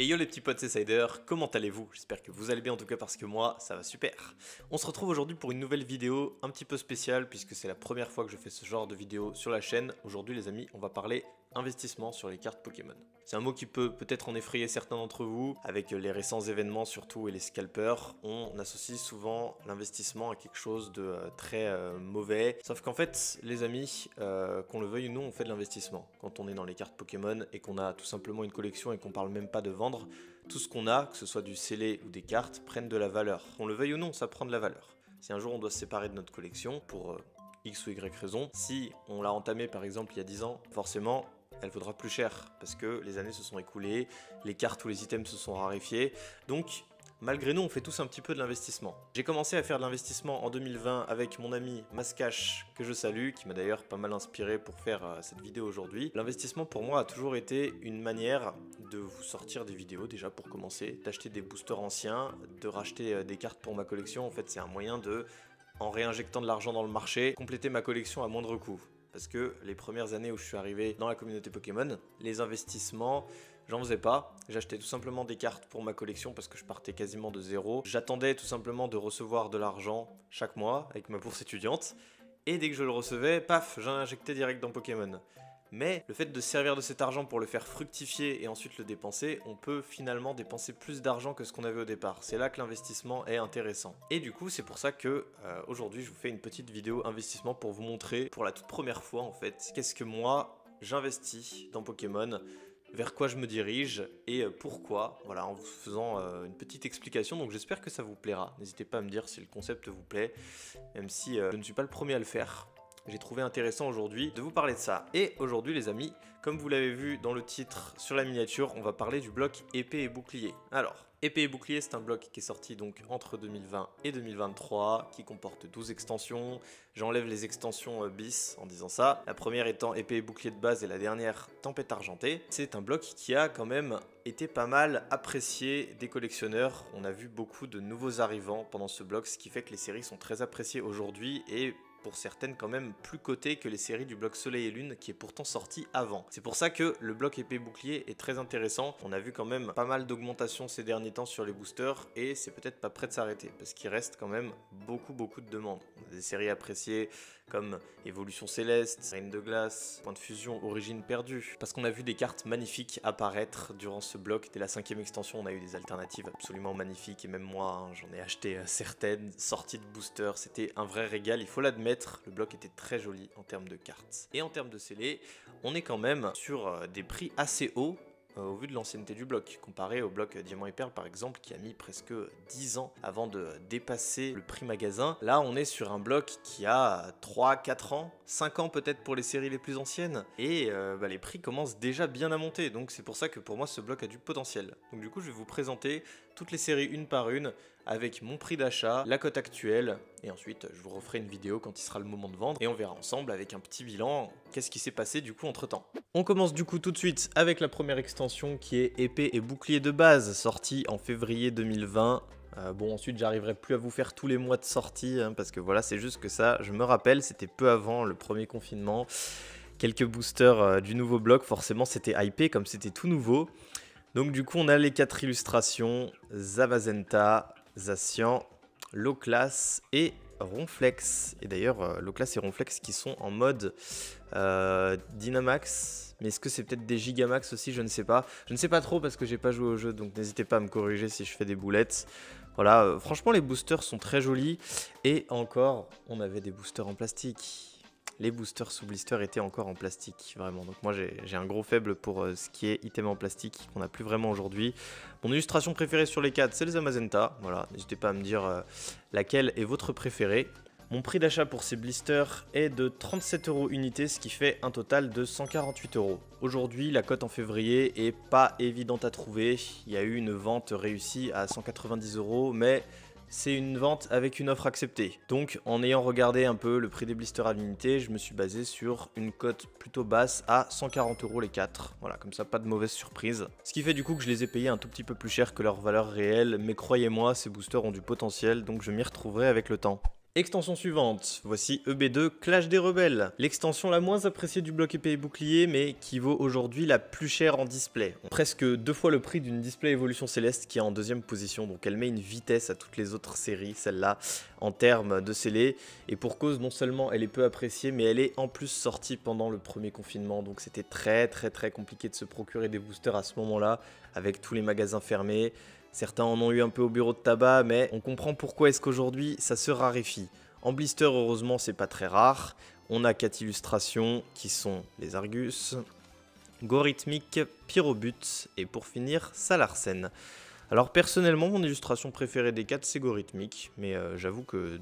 Et yo les petits potes, c'est Cider, comment allez-vous? J'espère que vous allez bien en tout cas parce que moi ça va super. On se retrouve aujourd'hui pour une nouvelle vidéo un petit peu spéciale puisque c'est la première fois que je fais ce genre de vidéo sur la chaîne. Aujourd'hui les amis, on va parler investissement sur les cartes Pokémon. C'est un mot qui peut peut-être en effrayer certains d'entre vous. Avec les récents événements surtout et les scalpers, on associe souvent l'investissement à quelque chose de très mauvais. Sauf qu'en fait les amis, qu'on le veuille ou non, on fait de l'investissement. Quand on est dans les cartes Pokémon et qu'on a tout simplement une collection et qu'on parle même pas de vendre, tout ce qu'on a, que ce soit du scellé ou des cartes, prennent de la valeur. Qu'on le veuille ou non, ça prend de la valeur. Si un jour on doit se séparer de notre collection pour X ou Y raison, si on l'a entamée par exemple il y a 10 ans, forcément elle vaudra plus cher parce que les années se sont écoulées, les cartes ou les items se sont raréfiés, donc malgré nous on fait tous un petit peu de l'investissement. J'ai commencé à faire de l'investissement en 2020 avec mon ami Mascash, que je salue, qui m'a d'ailleurs pas mal inspiré pour faire cette vidéo aujourd'hui. L'investissement pour moi a toujours été une manière de vous sortir des vidéos déjà pour commencer, d'acheter des boosters anciens, de racheter des cartes pour ma collection. En fait c'est un moyen de, en réinjectant de l'argent dans le marché, compléter ma collection à moindre coût. Parce que les premières années où je suis arrivé dans la communauté Pokémon, les investissements, j'en faisais pas. J'achetais tout simplement des cartes pour ma collection parce que je partais quasiment de zéro. J'attendais tout simplement de recevoir de l'argent chaque mois avec ma bourse étudiante. Et dès que je le recevais, paf, j'injectais direct dans Pokémon. Mais le fait de se servir de cet argent pour le faire fructifier et ensuite le dépenser, on peut finalement dépenser plus d'argent que ce qu'on avait au départ. C'est là que l'investissement est intéressant. Et du coup, c'est pour ça que aujourd'hui, je vous fais une petite vidéo investissement pour vous montrer pour la toute première fois en fait, qu'est-ce que moi j'investis dans Pokémon, vers quoi je me dirige et pourquoi, voilà, en vous faisant une petite explication. Donc j'espère que ça vous plaira. N'hésitez pas à me dire si le concept vous plaît, même si je ne suis pas le premier à le faire. J'ai trouvé intéressant aujourd'hui de vous parler de ça. Et aujourd'hui les amis, comme vous l'avez vu dans le titre sur la miniature, on va parler du bloc épée et bouclier. Alors, épée et bouclier, c'est un bloc qui est sorti donc entre 2020 et 2023, qui comporte 12 extensions. J'enlève les extensions bis en disant ça. La première étant épée et bouclier de base et la dernière tempête argentée. C'est un bloc qui a quand même été pas mal apprécié des collectionneurs. On a vu beaucoup de nouveaux arrivants pendant ce bloc, ce qui fait que les séries sont très appréciées aujourd'hui et pour certaines quand même plus cotées que les séries du bloc Soleil et Lune qui est pourtant sorti avant. C'est pour ça que le bloc épée bouclier est très intéressant. On a vu quand même pas mal d'augmentation ces derniers temps sur les boosters et c'est peut-être pas prêt de s'arrêter parce qu'il reste quand même beaucoup de demandes. On a des séries appréciées comme Évolution Céleste, Reine de Glace, Point de Fusion, Origine Perdue. Parce qu'on a vu des cartes magnifiques apparaître durant ce bloc. Dès la 5e extension, on a eu des alternatives absolument magnifiques et même moi, hein, j'en ai acheté certaines sorties de boosters. C'était un vrai régal, il faut l'admettre. Le bloc était très joli en termes de cartes. Et en termes de scellés, on est quand même sur des prix assez hauts au vu de l'ancienneté du bloc, comparé au bloc Diamant et Perle par exemple qui a mis presque 10 ans avant de dépasser le prix magasin. Là on est sur un bloc qui a 3, 4 ans, 5 ans peut-être pour les séries les plus anciennes et les prix commencent déjà bien à monter, donc c'est pour ça que pour moi ce bloc a du potentiel. Donc du coup je vais vous présenter toutes les séries une par une avec mon prix d'achat, la cote actuelle et ensuite je vous referai une vidéo quand il sera le moment de vendre et on verra ensemble avec un petit bilan qu'est-ce qui s'est passé du coup entre temps. On commence du coup tout de suite avec la première extension qui est épée et bouclier de base sortie en février 2020. Bon ensuite j'arriverai plus à vous faire tous les mois de sortie hein, parce que voilà c'est juste que ça je me rappelle c'était peu avant le premier confinement. Quelques boosters du nouveau bloc, forcément c'était hypé comme c'était tout nouveau. Donc du coup on a les 4 illustrations, Zavazenta, Zacian, Loclas et Ronflex. Et d'ailleurs Loclas et Ronflex qui sont en mode Dynamax. Mais est-ce que c'est peut-être des Gigamax aussi? Je ne sais pas. Je ne sais pas trop parce que j'ai pas joué au jeu, donc n'hésitez pas à me corriger si je fais des boulettes. Voilà, franchement les boosters sont très jolis. Et encore, on avait des boosters en plastique. Les boosters sous blister étaient encore en plastique, vraiment. Donc moi j'ai un gros faible pour ce qui est item en plastique qu'on n'a plus vraiment aujourd'hui. Mon illustration préférée sur les 4, c'est le Zamazenta. Voilà, n'hésitez pas à me dire laquelle est votre préférée. Mon prix d'achat pour ces blisters est de 37 € unité, ce qui fait un total de 148 €. Aujourd'hui, la cote en février est pas évidente à trouver. Il y a eu une vente réussie à 190 €, mais c'est une vente avec une offre acceptée. Donc en ayant regardé un peu le prix des blisters à l'unité, je me suis basé sur une cote plutôt basse à 140 € les 4. Voilà, comme ça pas de mauvaise surprise. Ce qui fait du coup que je les ai payés un tout petit peu plus cher que leur valeur réelle, mais croyez-moi, ces boosters ont du potentiel, donc je m'y retrouverai avec le temps. Extension suivante, voici EB2 Clash des Rebelles, l'extension la moins appréciée du bloc épée et bouclier mais qui vaut aujourd'hui la plus chère en display. Presque 2 fois le prix d'une display Évolution Céleste qui est en deuxième position, donc elle met une vitesse à toutes les autres séries, celle-là, en termes de scellé. Et pour cause, non seulement elle est peu appréciée, mais elle est en plus sortie pendant le premier confinement, donc c'était très compliqué de se procurer des boosters à ce moment-là, avec tous les magasins fermés. Certains en ont eu un peu au bureau de tabac, mais on comprend pourquoi est-ce qu'aujourd'hui ça se raréfie. En blister, heureusement, c'est pas très rare. On a 4 illustrations qui sont les Argus, Gorithmic, Pyrobut et pour finir, Salarsen. Alors personnellement, mon illustration préférée des 4 c'est Gorithmic, mais j'avoue que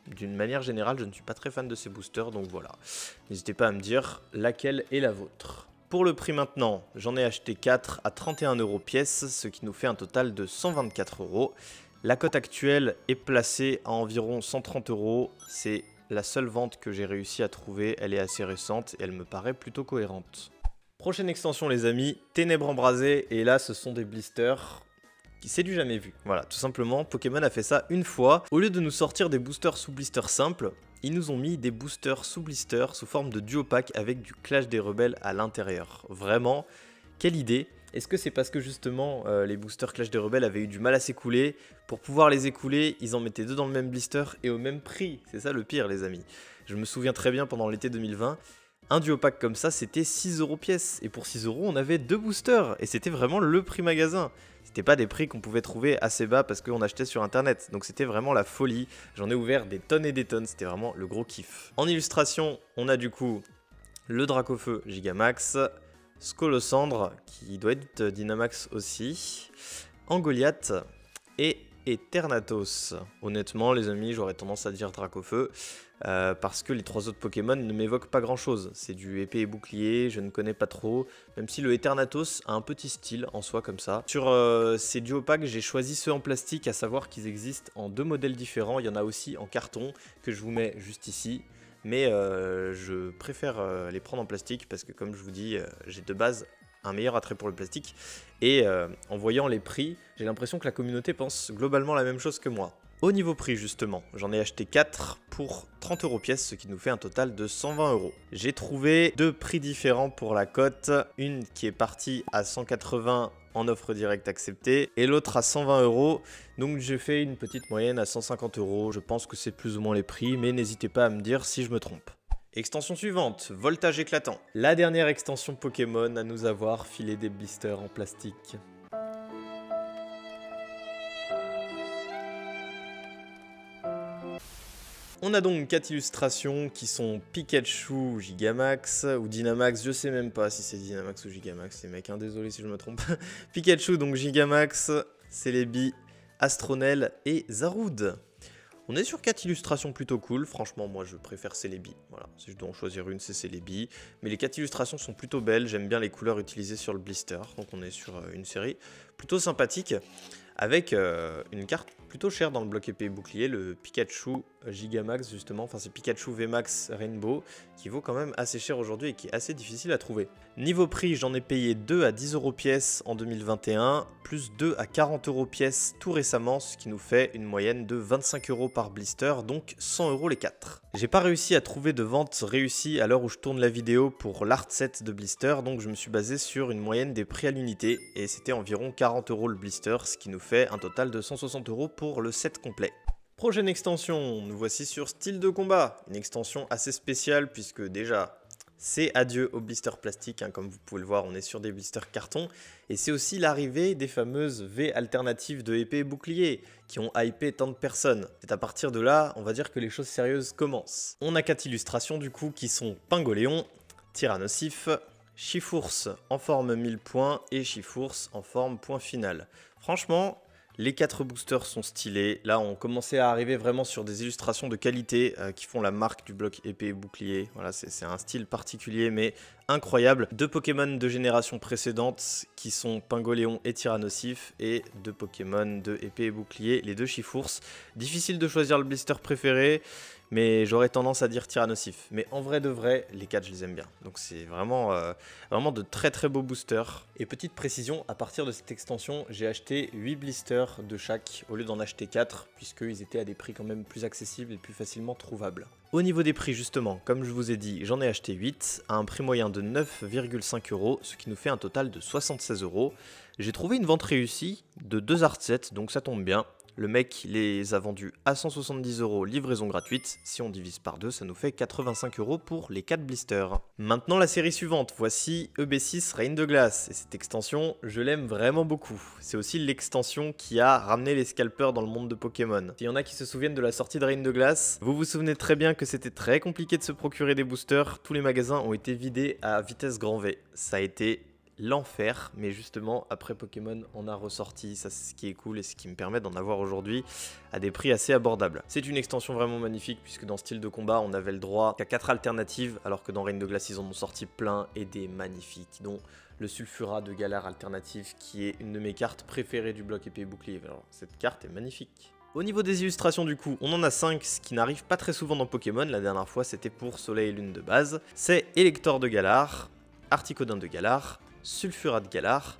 d'une manière générale, je ne suis pas très fan de ces boosters, donc voilà. N'hésitez pas à me dire laquelle est la vôtre. Pour le prix maintenant, j'en ai acheté 4 à 31 € pièce, ce qui nous fait un total de 124 €. La cote actuelle est placée à environ 130 €. C'est la seule vente que j'ai réussi à trouver. Elle est assez récente et elle me paraît plutôt cohérente. Prochaine extension les amis, Ténèbres embrasées. Et là ce sont des blisters. C'est du jamais vu. Voilà, tout simplement, Pokémon a fait ça une fois. Au lieu de nous sortir des boosters sous blister simples, ils nous ont mis des boosters sous blister sous forme de duo pack avec du Clash des Rebelles à l'intérieur. Vraiment, quelle idée! Est-ce que c'est parce que justement les boosters Clash des Rebelles avaient eu du mal à s'écouler? Pour pouvoir les écouler, ils en mettaient 2 dans le même blister et au même prix. C'est ça le pire les amis. Je me souviens très bien pendant l'été 2020, un duo pack comme ça c'était 6 € pièce. Et pour 6 € on avait 2 boosters et c'était vraiment le prix magasin. C'était pas des prix qu'on pouvait trouver assez bas parce qu'on achetait sur internet. Donc c'était vraiment la folie. J'en ai ouvert des tonnes et des tonnes. C'était vraiment le gros kiff. En illustration, on a du coup le Dracofeu Gigamax, Scolosandre qui doit être Dynamax aussi, Angoliath et Eternatus. Honnêtement les amis, j'aurais tendance à dire Dracofeu. Parce que les 3 autres Pokémon ne m'évoquent pas grand chose. C'est du épée et bouclier, je ne connais pas trop. Même si le Eternatus a un petit style en soi comme ça. Sur ces duo packs, j'ai choisi ceux en plastique, à savoir qu'ils existent en 2 modèles différents. Il y en a aussi en carton que je vous mets juste ici. Mais je préfère les prendre en plastique parce que comme je vous dis, j'ai de base un meilleur attrait pour le plastique. Et en voyant les prix, j'ai l'impression que la communauté pense globalement la même chose que moi. Au niveau prix justement, j'en ai acheté 4 pour 30 € pièce, ce qui nous fait un total de 120 €. J'ai trouvé 2 prix différents pour la cote, une qui est partie à 180 en offre directe acceptée et l'autre à 120 €. Donc j'ai fait une petite moyenne à 150 €, je pense que c'est plus ou moins les prix, mais n'hésitez pas à me dire si je me trompe. Extension suivante, Voltage éclatant. La dernière extension Pokémon à nous avoir filé des blisters en plastique. On a donc 4 illustrations qui sont Pikachu, Gigamax ou Dynamax, je sais même pas si c'est Dynamax ou Gigamax les mecs, hein, désolé si je me trompe. Pikachu donc Gigamax, Celebi, Astronel et Zarude. On est sur 4 illustrations plutôt cool, franchement moi je préfère Celebi, voilà, si je dois en choisir une c'est Celebi. Mais les 4 illustrations sont plutôt belles, j'aime bien les couleurs utilisées sur le blister, donc on est sur une série plutôt sympathique. Avec une carte plutôt chère dans le bloc épée et bouclier, le Pikachu Gigamax justement, enfin c'est Pikachu VMAX Rainbow, qui vaut quand même assez cher aujourd'hui et qui est assez difficile à trouver. Niveau prix, j'en ai payé 2 à 10 € pièce en 2021, plus 2 à 40 € pièce tout récemment, ce qui nous fait une moyenne de 25 € par blister, donc 100 € les 4. J'ai pas réussi à trouver de vente réussie à l'heure où je tourne la vidéo pour l'art set de blister, donc je me suis basé sur une moyenne des prix à l'unité, et c'était environ 40 € le blister, ce qui nous fait un total de 160 € pour le set complet. Prochaine extension, nous voici sur Style de combat, une extension assez spéciale puisque déjà c'est adieu au blister plastique, hein, comme vous pouvez le voir on est sur des blisters carton et c'est aussi l'arrivée des fameuses V alternatives de épée et bouclier qui ont hypé tant de personnes. C'est à partir de là, on va dire que les choses sérieuses commencent. On a 4 illustrations du coup qui sont Pingoléon, Tyrannosif, Chifours en forme 1000 points et Chifours en forme point final. Franchement, les 4 boosters sont stylés. Là, on commençait à arriver vraiment sur des illustrations de qualité qui font la marque du bloc épée et bouclier. Voilà, c'est un style particulier, mais incroyable. 2 Pokémon de génération précédente qui sont Pingoléon et Tyrannosif et 2 Pokémon de épée et bouclier, les 2 Chifours. Difficile de choisir le blister préféré, mais j'aurais tendance à dire Tyrannosif. Mais en vrai de vrai, les 4 je les aime bien. Donc c'est vraiment, vraiment de très très beaux boosters. Et petite précision, à partir de cette extension, j'ai acheté 8 blisters de chaque au lieu d'en acheter 4, puisqu'ils étaient à des prix quand même plus accessibles et plus facilement trouvables. Au niveau des prix justement, comme je vous ai dit, j'en ai acheté 8 à un prix moyen de 9,5 €, ce qui nous fait un total de 76 €. J'ai trouvé une vente réussie de 2 art sets, donc ça tombe bien. Le mec les a vendus à 170 €, livraison gratuite. Si on divise par 2, ça nous fait 85 € pour les 4 blisters. Maintenant la série suivante, voici EB6 Reine de Glace. Et cette extension, je l'aime vraiment beaucoup. C'est aussi l'extension qui a ramené les scalpers dans le monde de Pokémon. S'il y en a qui se souviennent de la sortie de Reine de Glace, vous vous souvenez très bien que c'était très compliqué de se procurer des boosters. Tous les magasins ont été vidés à vitesse grand V. Ça a été l'enfer, mais justement après Pokémon on a ressorti, ça c'est ce qui est cool et ce qui me permet d'en avoir aujourd'hui à des prix assez abordables. C'est une extension vraiment magnifique puisque dans style de combat on avait le droit qu'à 4 alternatives alors que dans Reine de Glace ils en ont sorti plein et des magnifiques, dont le Sulfurat de Galar alternatif qui est une de mes cartes préférées du bloc épée et bouclier. Alors, cette carte est magnifique. Au niveau des illustrations du coup, on en a 5, ce qui n'arrive pas très souvent dans Pokémon. La dernière fois c'était pour Soleil et Lune de base. C'est Elector de Galar, Articodin de Galar, Sulfurat de Galar,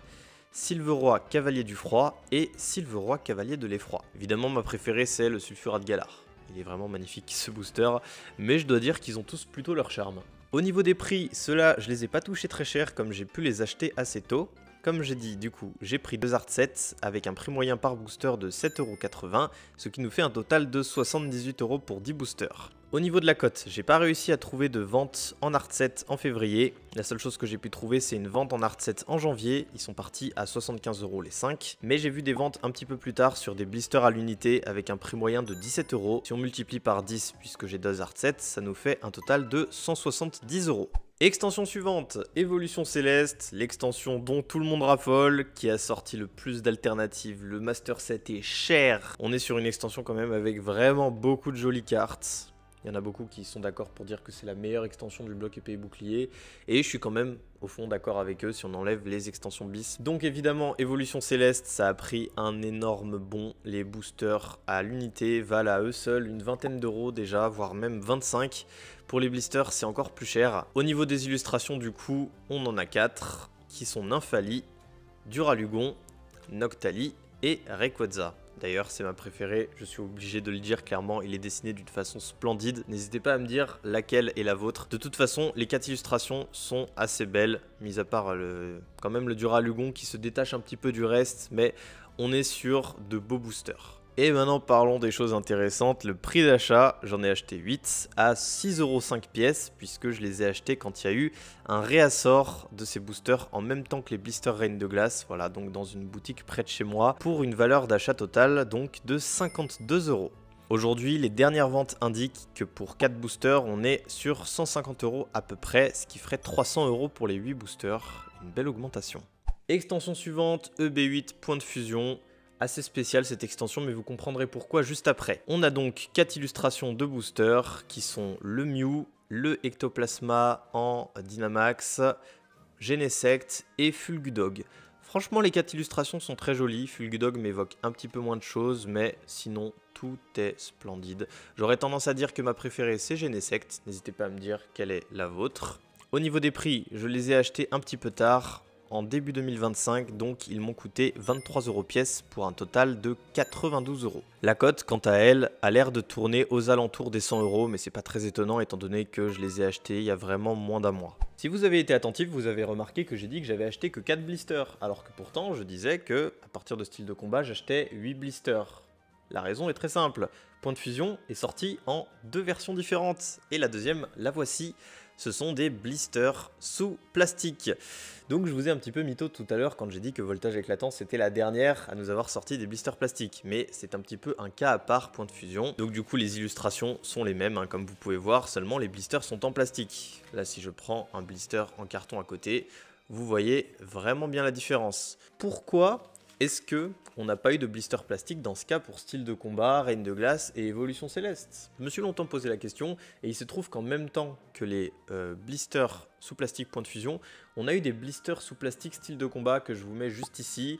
Silveroy Cavalier du Froid et Silveroy Cavalier de l'Effroi. Évidemment ma préférée c'est le Sulfurat de Galar. Il est vraiment magnifique ce booster, mais je dois dire qu'ils ont tous plutôt leur charme. Au niveau des prix, ceux-là je les ai pas touchés très cher comme j'ai pu les acheter assez tôt. Comme j'ai dit, du coup, j'ai pris 2 art sets avec un prix moyen par booster de 7,80 €, ce qui nous fait un total de 78 € pour 10 boosters. Au niveau de la cote, j'ai pas réussi à trouver de vente en art set en février. La seule chose que j'ai pu trouver, c'est une vente en art set en janvier. Ils sont partis à 75 € les 5. Mais j'ai vu des ventes un petit peu plus tard sur des blisters à l'unité avec un prix moyen de 17 €. Si on multiplie par 10, puisque j'ai 2 art sets, ça nous fait un total de 170 €. Extension suivante, Évolution Céleste, l'extension dont tout le monde raffole, qui a sorti le plus d'alternatives. Le Master Set est cher. On est sur une extension quand même avec vraiment beaucoup de jolies cartes. Il y en a beaucoup qui sont d'accord pour dire que c'est la meilleure extension du bloc épée et bouclier. Et je suis quand même au fond d'accord avec eux si on enlève les extensions bis. Donc évidemment, Évolution Céleste, ça a pris un énorme bond. Les boosters à l'unité valent à eux seuls une vingtaine d'euros déjà, voire même 25. Pour les blisters, c'est encore plus cher. Au niveau des illustrations, du coup, on en a 4 qui sont Nymphali, Duralugon, Noctali et Rayquaza. D'ailleurs, c'est ma préférée, je suis obligé de le dire clairement, il est dessiné d'une façon splendide. N'hésitez pas à me dire laquelle est la vôtre. De toute façon, les 4 illustrations sont assez belles, mis à part quand même le Duralugon qui se détache un petit peu du reste, mais on est sur de beaux boosters. Et maintenant parlons des choses intéressantes. Le prix d'achat, j'en ai acheté 8 à 6,5 € pièce puisque je les ai achetés quand il y a eu un réassort de ces boosters en même temps que les blisters Reine de Glace. Voilà, donc dans une boutique près de chez moi pour une valeur d'achat totale donc de 52 €. Aujourd'hui, les dernières ventes indiquent que pour 4 boosters, on est sur 150 € à peu près, ce qui ferait 300 € pour les 8 boosters. Une belle augmentation. Extension suivante, EB8 Point de Fusion. Assez spéciale cette extension, mais vous comprendrez pourquoi juste après. On a donc 4 illustrations de boosters qui sont le Mew, le Ectoplasma en Dynamax, Genesect et Fulgudog. Franchement, les 4 illustrations sont très jolies. Fulgudog m'évoque un petit peu moins de choses, mais sinon, tout est splendide. J'aurais tendance à dire que ma préférée, c'est Genesect. N'hésitez pas à me dire quelle est la vôtre. Au niveau des prix, je les ai achetés un petit peu tard, en début 2025, donc ils m'ont coûté 23 € pièce pour un total de 92 €. La cote, quant à elle, a l'air de tourner aux alentours des 100 €, mais c'est pas très étonnant étant donné que je les ai achetés il y a vraiment moins d'un mois. Si vous avez été attentif, vous avez remarqué que j'ai dit que j'avais acheté que 4 blisters, alors que pourtant je disais que à partir de style de combat, j'achetais 8 blisters. La raison est très simple, Point de Fusion est sorti en 2 versions différentes, et la deuxième, la voici. Ce sont des blisters sous plastique. Donc je vous ai un petit peu mytho tout à l'heure quand j'ai dit que Voltage Éclatant c'était la dernière à nous avoir sorti des blisters plastiques. Mais c'est un petit peu un cas à part, Point de Fusion. Donc du coup les illustrations sont les mêmes, hein, comme vous pouvez voir, seulement les blisters sont en plastique. Là si je prends un blister en carton à côté, vous voyez vraiment bien la différence. Pourquoi Est-ce que on n'a pas eu de blister plastique dans ce cas pour style de combat, Reine de glace et évolution céleste? Je me suis longtemps posé la question et il se trouve qu'en même temps que les blisters sous plastique point de fusion, on a eu des blisters sous plastique style de combat que je vous mets juste ici.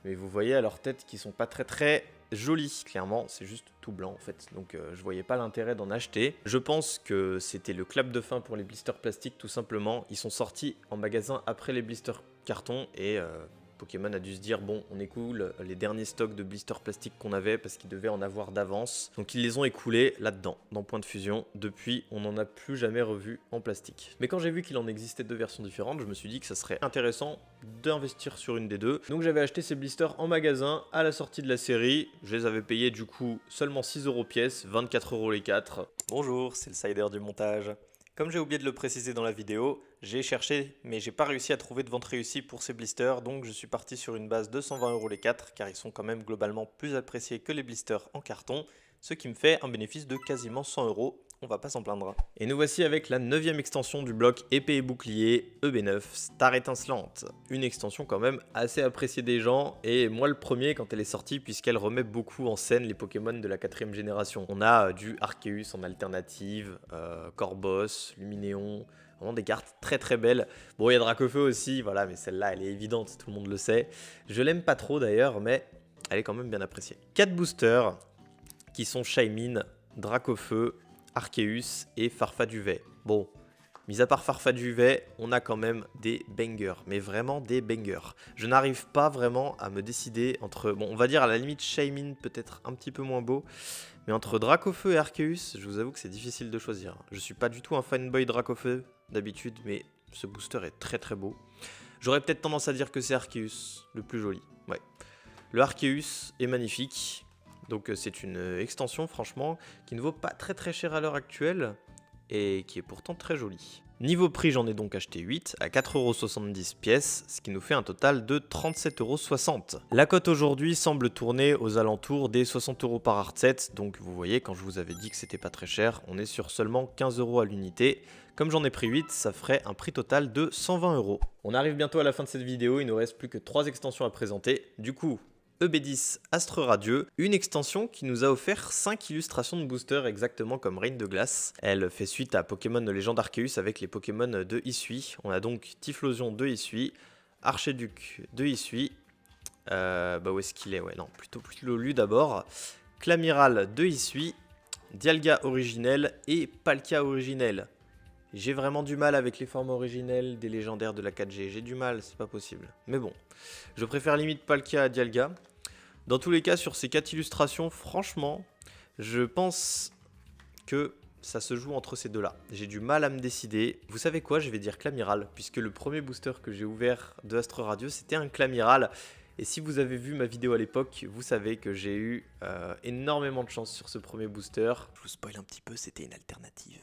Mais vous voyez à leur tête qu'ils sont pas très jolis. Clairement, c'est juste tout blanc en fait. Donc je voyais pas l'intérêt d'en acheter. Je pense que c'était le clap de fin pour les blisters plastiques tout simplement. Ils sont sortis en magasin après les blisters carton et Pokémon a dû se dire bon, on écoule les derniers stocks de blisters plastiques qu'on avait parce qu'ils devaient en avoir d'avance. Donc ils les ont écoulés là-dedans, dans Point de Fusion. Depuis, on n'en a plus jamais revu en plastique. Mais quand j'ai vu qu'il en existait deux versions différentes, je me suis dit que ça serait intéressant d'investir sur une des deux. Donc j'avais acheté ces blisters en magasin à la sortie de la série. Je les avais payés du coup seulement 6 € pièce, 24 € les 4. Bonjour, c'est le Cider du montage. Comme j'ai oublié de le préciser dans la vidéo, j'ai cherché mais j'ai pas réussi à trouver de vente réussie pour ces blisters, donc je suis parti sur une base de 120 € les 4 car ils sont quand même globalement plus appréciés que les blisters en carton, ce qui me fait un bénéfice de quasiment 100 €, on va pas s'en plaindre. Et nous voici avec la 9e extension du bloc épée et bouclier EB9 Star étincelante. Une extension quand même assez appréciée des gens et moi le premier quand elle est sortie puisqu'elle remet beaucoup en scène les Pokémon de la 4e génération. On a du Arceus en alternative, Corboss, Luminéon, vraiment des cartes très belles. Bon il y a Dracofeu aussi, voilà, mais celle-là elle est évidente, tout le monde le sait. Je l'aime pas trop d'ailleurs mais elle est quand même bien appréciée. 4 boosters qui sont Shaymin, Dracofeu, Arceus et Farfaduvet. Bon, mis à part Farfaduvet, on a quand même des bangers, mais vraiment des bangers. Je n'arrive pas vraiment à me décider entre, bon, on va dire à la limite Shaymin peut-être un petit peu moins beau, mais entre Dracofeu et Arceus, je vous avoue que c'est difficile de choisir. Je suis pas du tout un fanboy Dracofeu d'habitude, mais ce booster est très beau. J'aurais peut-être tendance à dire que c'est Arceus le plus joli. Ouais, le Arceus est magnifique. Donc c'est une extension franchement qui ne vaut pas très cher à l'heure actuelle et qui est pourtant très jolie. Niveau prix, j'en ai donc acheté 8 à 4,70 € pièce, ce qui nous fait un total de 37,60 €. La cote aujourd'hui semble tourner aux alentours des 60 € par art set, donc vous voyez quand je vous avais dit que c'était pas très cher, on est sur seulement 15 € à l'unité. Comme j'en ai pris 8, ça ferait un prix total de 120 €. On arrive bientôt à la fin de cette vidéo, il ne nous reste plus que 3 extensions à présenter. Du coup, EB10 Astre Radieux, une extension qui nous a offert 5 illustrations de booster exactement comme Reine de glace. Elle fait suite à Pokémon Légende Arceus avec les Pokémon de Hisui. On a donc Typhlosion de Hisui, Archiduc de Hisui, où est-ce qu'il est? Ouais, non, plutôt Lolu d'abord, Clamiral de Hisui, Dialga originel et Palkia originel. J'ai vraiment du mal avec les formes originelles des légendaires de la 4G, j'ai du mal, c'est pas possible. Mais bon, je préfère limite Palkia à Dialga. Dans tous les cas, sur ces 4 illustrations, franchement, je pense que ça se joue entre ces deux-là. J'ai du mal à me décider. Vous savez quoi? Je vais dire Clamiral, puisque le premier booster que j'ai ouvert de Astre Radieux, c'était un Clamiral. Et si vous avez vu ma vidéo à l'époque, vous savez que j'ai eu énormément de chance sur ce premier booster. Je vous spoil un petit peu, c'était une alternative.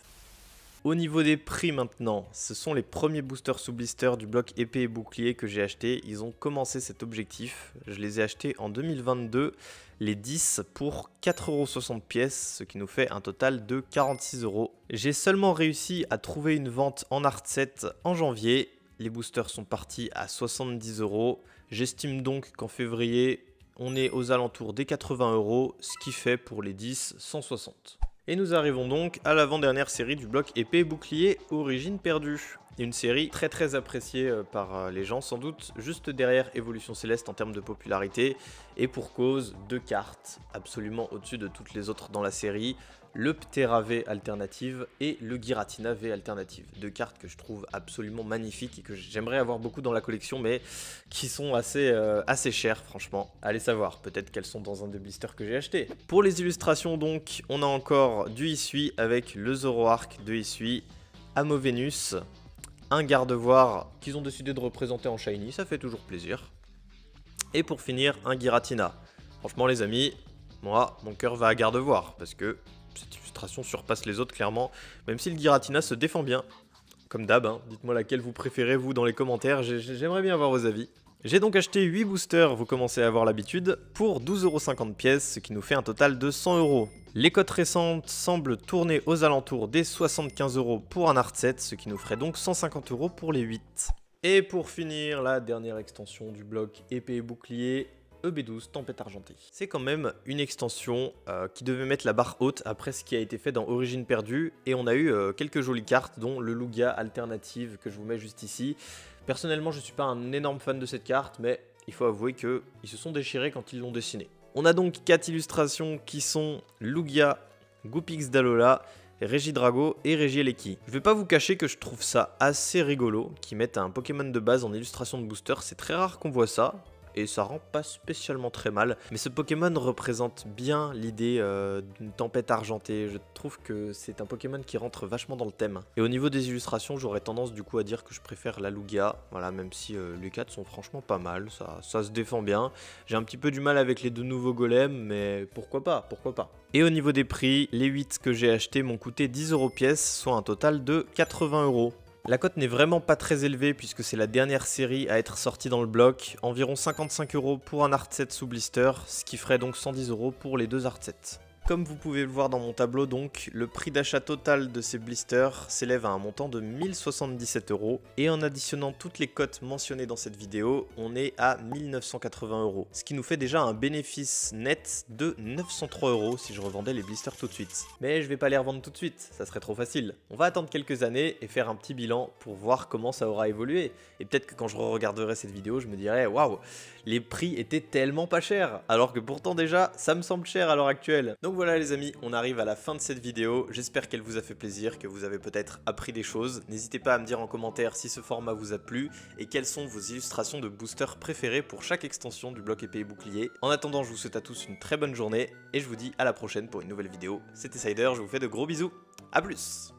Au niveau des prix maintenant, ce sont les premiers boosters sous blister du bloc épée et bouclier que j'ai acheté. Ils ont commencé cet objectif. Je les ai achetés en 2022, les 10 pour 4,60 € pièce, ce qui nous fait un total de 46 €. J'ai seulement réussi à trouver une vente en art set en janvier. Les boosters sont partis à 70 €. J'estime donc qu'en février, on est aux alentours des 80 €, ce qui fait pour les 10, 160 €. Et nous arrivons donc à l'avant-dernière série du bloc épée et bouclier Origine perdue. Une série très appréciée par les gens, sans doute juste derrière Évolution Céleste en termes de popularité. Et pour cause, 2 cartes absolument au-dessus de toutes les autres dans la série. Le Ptera V alternative et le Giratina V alternative. 2 cartes que je trouve absolument magnifiques et que j'aimerais avoir beaucoup dans la collection, mais qui sont assez chères franchement. Allez savoir, peut-être qu'elles sont dans un des blisters que j'ai acheté. Pour les illustrations donc, on a encore du Hisui avec le Zoroark de Hisui, Amovenus, un Gardevoir qu'ils ont décidé de représenter en shiny, ça fait toujours plaisir. Et pour finir, un Giratina. Franchement les amis, moi mon cœur va à Gardevoir parce que cette illustration surpasse les autres clairement, même si le Giratina se défend bien. Comme d'hab, hein. Dites-moi laquelle vous préférez vous dans les commentaires, j'aimerais bien avoir vos avis. J'ai donc acheté 8 boosters, vous commencez à avoir l'habitude, pour 12,50 € pièce, ce qui nous fait un total de 100 €. Les cotes récentes semblent tourner aux alentours des 75 € pour un art set, ce qui nous ferait donc 150 € pour les 8. Et pour finir, la dernière extension du bloc épée et bouclier, EB12 Tempête Argentée. C'est quand même une extension qui devait mettre la barre haute après ce qui a été fait dans Origine Perdue, et on a eu quelques jolies cartes, dont le Lugia alternative que je vous mets juste ici. Personnellement, je ne suis pas un énorme fan de cette carte, mais il faut avouer qu'ils se sont déchirés quand ils l'ont dessinée. On a donc 4 illustrations qui sont Lugia, Goopix d'Alola, Regidrago et Regieleki. Je vais pas vous cacher que je trouve ça assez rigolo qu'ils mettent un Pokémon de base en illustration de booster, c'est très rare qu'on voit ça. Et ça rend pas spécialement très mal. Mais ce Pokémon représente bien l'idée d'une tempête argentée. Je trouve que c'est un Pokémon qui rentre vachement dans le thème. Et au niveau des illustrations, j'aurais tendance du coup à dire que je préfère la Lugia. Voilà, même si les 4 sont franchement pas mal, ça se défend bien. J'ai un petit peu du mal avec les 2 nouveaux golems, mais pourquoi pas, pourquoi pas. Et au niveau des prix, les 8 que j'ai achetés m'ont coûté 10 € pièce, soit un total de 80 €. La cote n'est vraiment pas très élevée puisque c'est la dernière série à être sortie dans le bloc, environ 55 € pour un art set sous blister, ce qui ferait donc 110 € pour les 2 art sets. Comme vous pouvez le voir dans mon tableau donc, le prix d'achat total de ces blisters s'élève à un montant de 1077 €, et en additionnant toutes les cotes mentionnées dans cette vidéo, on est à 1980 €, ce qui nous fait déjà un bénéfice net de 903 € si je revendais les blisters tout de suite. Mais je vais pas les revendre tout de suite, ça serait trop facile. On va attendre quelques années et faire un petit bilan pour voir comment ça aura évolué, et peut-être que quand je regarderai cette vidéo, je me dirai waouh, les prix étaient tellement pas chers, alors que pourtant déjà, ça me semble cher à l'heure actuelle. Donc voilà les amis, on arrive à la fin de cette vidéo, j'espère qu'elle vous a fait plaisir, que vous avez peut-être appris des choses. N'hésitez pas à me dire en commentaire si ce format vous a plu et quelles sont vos illustrations de boosters préférées pour chaque extension du bloc épée et bouclier. En attendant, je vous souhaite à tous une très bonne journée et je vous dis à la prochaine pour une nouvelle vidéo. C'était Cider, je vous fais de gros bisous, à plus.